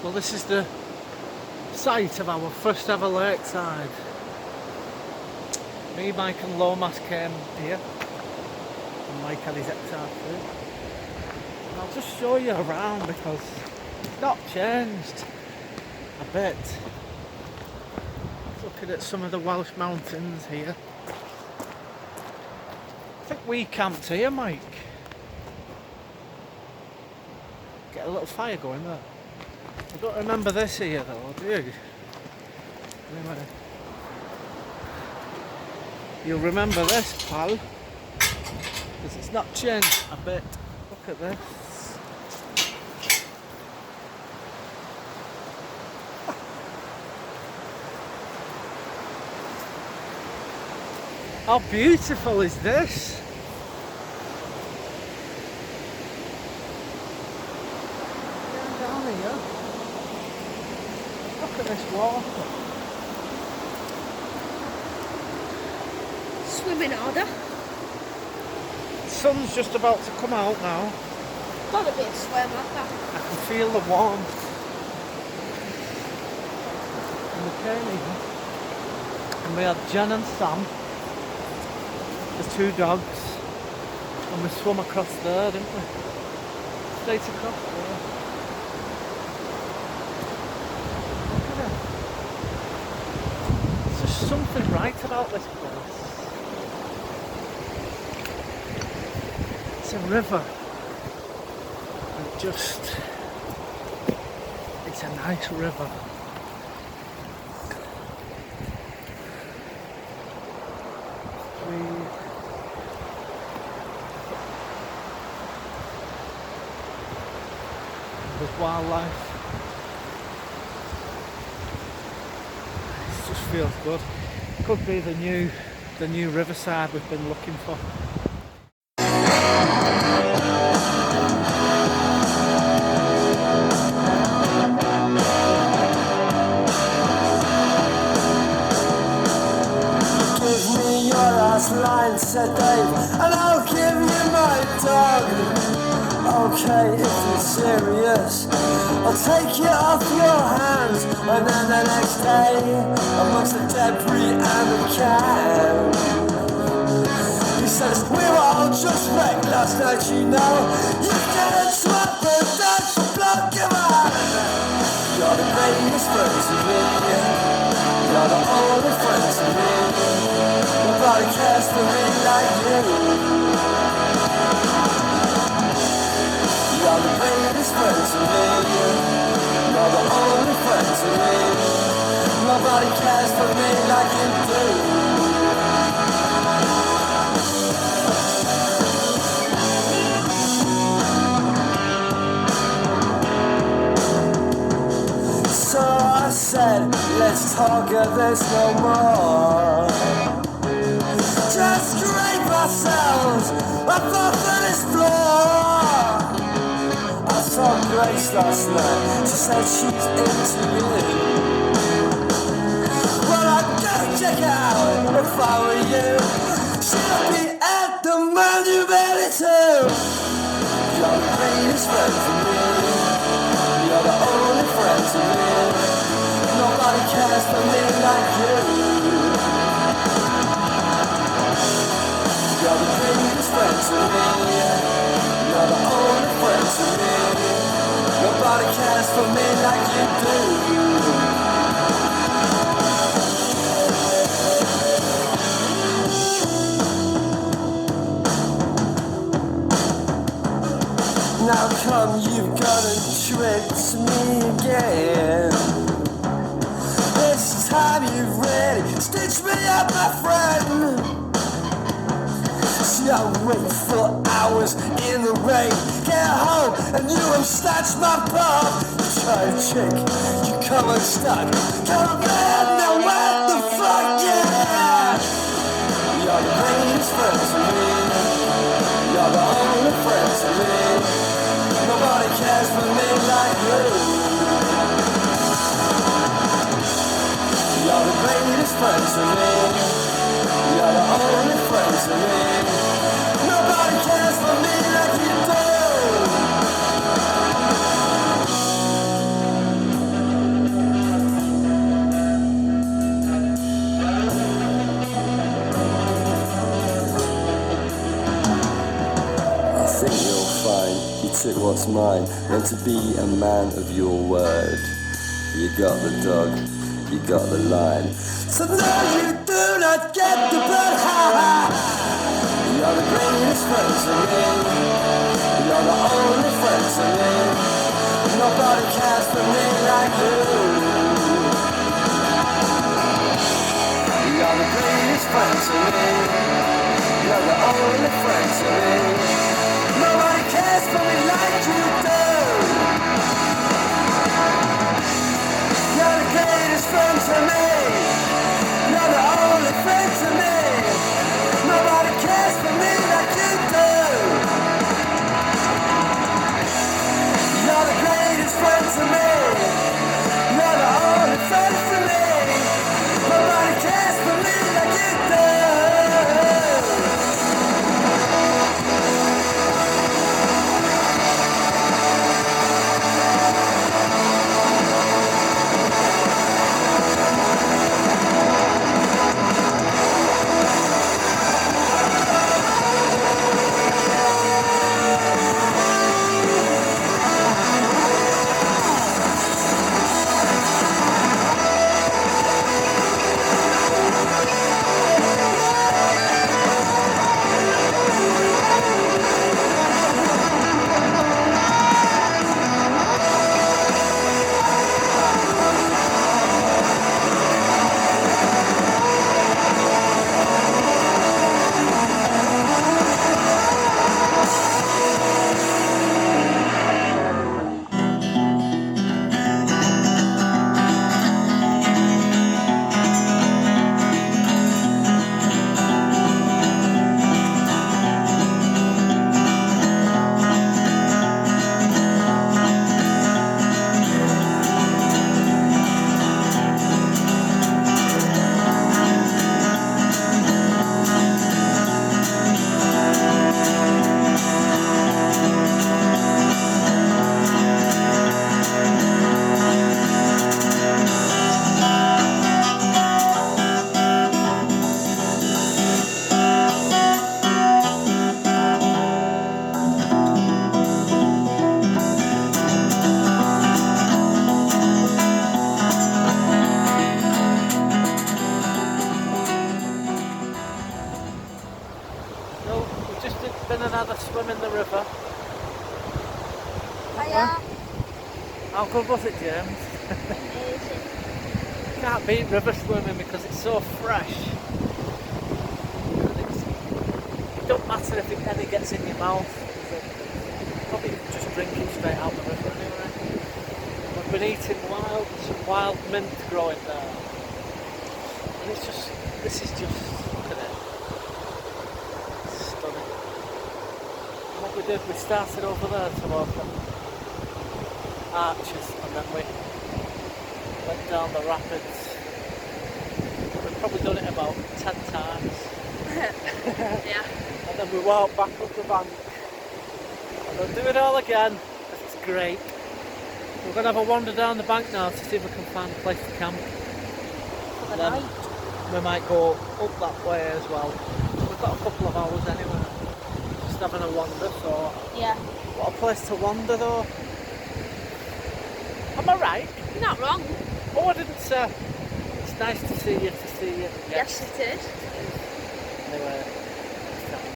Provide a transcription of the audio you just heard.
Well, this is the site of our first ever lakeside. Me, Mike and Lomas came here, and Mike had his XR2. And I'll just show you around because it's not changed a bit. Looking at some of the Welsh mountains here. I think we camped here, Mike. Get a little fire going there. I don't remember this here though, do you? Anyway. You'll remember this, pal, because it's not changed a bit. Look at this. How beautiful is this? Down here. Look at this water. Swimming order. The sun's just about to come out now. Gotta be a swim like that. I can feel the warmth. And we came here. And we had Jen and Sam, the two dogs. And we swum across there, didn't we? Straight across there. Look at it. There's just something right about this place. It's a river. And it's a nice river. There's wildlife. It just feels good. Could be the new riverside we've been looking for. Give me your last line, said Dave, and I'll give you my dog. Okay, if you're serious, I'll take you off your hands. And then the next day, amongst the debris and the can, he says, we were all just wrecked last night, you know. You didn't swap and that's a block of mine. You're the greatest friend to me. You're the only friend to me. Nobody cares for me like you. You're the greatest friend to me. You're the only friend to me. Nobody cares for me like you do. So I said, let's talk of this no more. Just scrape ourselves up off this floor. I saw Grace last night, she said she's into me. Well, I'd go check her out if I were you. She'll be at the Monument too. You're the greatest friend for me. You're the only friend to me. Nobody cares for me like you. You're the greatest friend to me. You're the only friend to me. Nobody cares for me like you do. Now come, you've got to trick me again. This time you've really stitched me up, my friend. See, I wait for hours in the rain. Get home and you have snatched my pub. You try to trick, you come unstuck. Come back, now what the fuck, yeah. You're the greatest friend to me. You're the only friend to me. Nobody cares for me like you. You're the greatest friend to me. You're the only friend to me. Nobody cares for me like you do. took what's mine. Learn to be a man of your word. You got the dog, you got the line. So no, you do not get the blood, ha ha. You're the greatest friend to me. You're the only friend to me. Nobody cares for me like you. You're the greatest friend to me. You're the only friend to me. Nobody cares for me like you do. You're the greatest friend to me. You're the only friend to me. Nobody cares for me like you do. You're the greatest friend to me. You're the only friend to me. Nobody cares for me like you do. So we've just been and had a swim in the river. Hiya. How good was it, James? Amazing. Can't beat river swimming because it's so fresh. And it don't matter if any gets in your mouth. Probably just drink it straight out the river anyway. We've been eating some wild mint growing there. And it's just, this is just, look at it. It's stunning. What we did, we started over there towards the arches and then we went down the rapids. We've probably done it about 10 times. Yeah. And then we walked back up the bank. And we'll do it all again, because it's great. We're going to have a wander down the bank now to see if we can find a place to camp. For the Then night. we might go up that way as well. We've got a couple of hours anyway. Just having a wander, so Yeah. what a place to wander though. Am I right? You're not wrong. Oh, I didn't say. It's nice to see you, Yes, it is. Anyway,